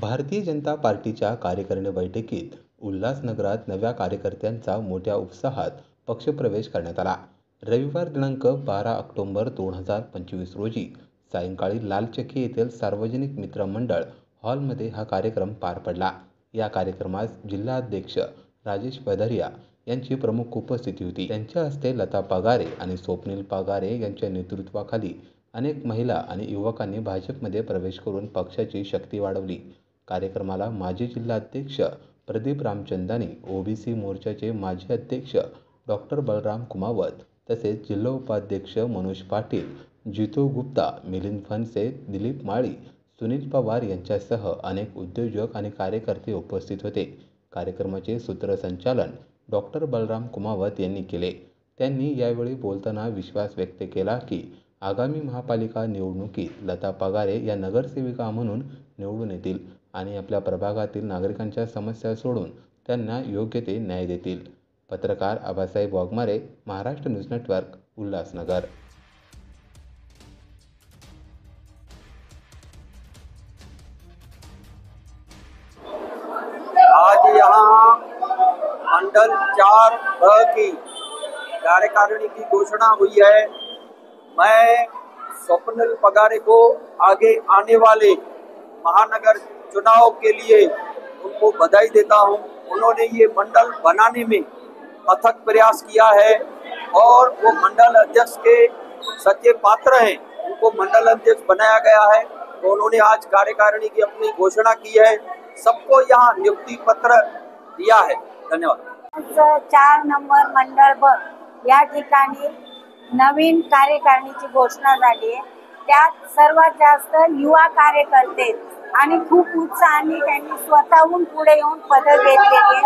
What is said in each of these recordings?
भारतीय जनता पार्टीच्या कार्यकारिणी बैठकीत उल्हासनगरात नव्या कार्यकर्त्यांचा मोठ्या उत्साहात पक्षप्रवेश करण्यात आला. रविवार दिनांक 12 ऑक्टोबर 2025 रोजी सायंकाळी लालचक्की येथील सार्वजनिक मित्र मंडळ हॉलमध्ये हा कार्यक्रम पार पडला. या कार्यक्रमास जिल्हाध्यक्ष राजेश पधारिया यांची प्रमुख उपस्थिती होती. त्यांच्या हस्ते लता पगारे आणि स्वप्नील पगारे यांच्या नेतृत्वाखाली अनेक महिला आणि युवकांनी भाजपमध्ये प्रवेश करून पक्षाची शक्ती वाढवली. कार्यक्रमाला माजी जिल्हाध्यक्ष प्रदीप रामचंदानी, ओबीसी मोर्चाचे माजी अध्यक्ष डॉक्टर बलराम कुमावत तसेच जिल्हा उपाध्यक्ष मनोज पाटील, जितू गुप्ता, मिलिंद फणसे, दिलीप माळी, सुनील पवार यांच्यासह अनेक उद्योजक आणि कार्यकर्ते उपस्थित होते. कार्यक्रमाचे सूत्रसंचालन डॉक्टर बलराम कुमावत यांनी केले. त्यांनी यावेळी बोलताना विश्वास व्यक्त केला की आगामी महापालिका निवडणुकीत लता पगारे या नगरसेविका म्हणून निवडून येतील आणि आपल्या प्रभागातील नागरिकांच्या समस्या सोडून त्यांना योग्य ते न्याय देतील. पत्रकार आबासाहेब वाघमारे, महाराष्ट्र न्यूज नेटवर्क, उल्हासनगर. आज यहाँ मंडल 4 की कार्यकारिणी की घोषणा हुई है। मैं स्वप्निल पगारे को आगे आने वाले महानगर चुनाव के लिए उनको बधाई देता हूं। उन्होंने ये मंडल बनाने में अथक प्रयास किया है और वो मंडल अध्यक्ष के सच्चे पात्र हैं। उनको मंडल अध्यक्ष बनाया गया है तो उन्होंने आज कार्यकारिणी की अपनी घोषणा की है। सबको यहाँ नियुक्ति पत्र दिया है। धन्यवाद। 4 नंबर मंडळ ब या ठिकाणी नवीन कार्यकारिणीची घोषणा झाली आहे। त्यात सर्वात जास्त युवा कार्यकर्ते आणि खूप उत्साहाने त्यांनी स्वतःहून पुढे येऊन पद घेतलेली आहे।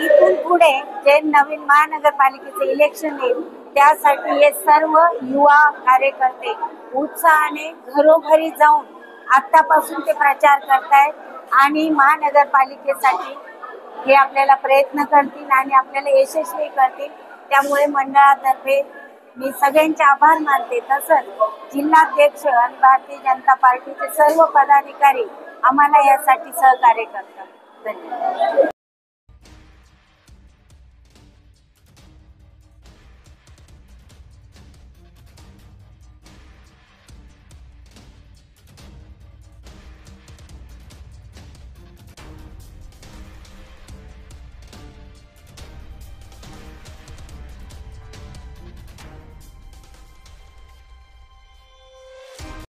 इथून पुढे जे नवीन महानगरपालिकेचे इलेक्शन येईल त्यासाठी हे सर्व युवा कार्यकर्ते उत्साहाने घरोघरी जाऊन आतापासून ते प्रचार करतायत आणि महानगरपालिकेसाठी हे आपल्याला प्रयत्न करतील आणि आपल्याला यशस्वी करतील। त्यामुळे मंडळातर्फे मी सगळ्यांचे आभार मानते। तसंच जिल्हाध्यक्ष आणि भारतीय जनता पार्टीचे सर्व पदाधिकारी आम्हाला यासाठी सहकार्य करतात। धन्यवाद।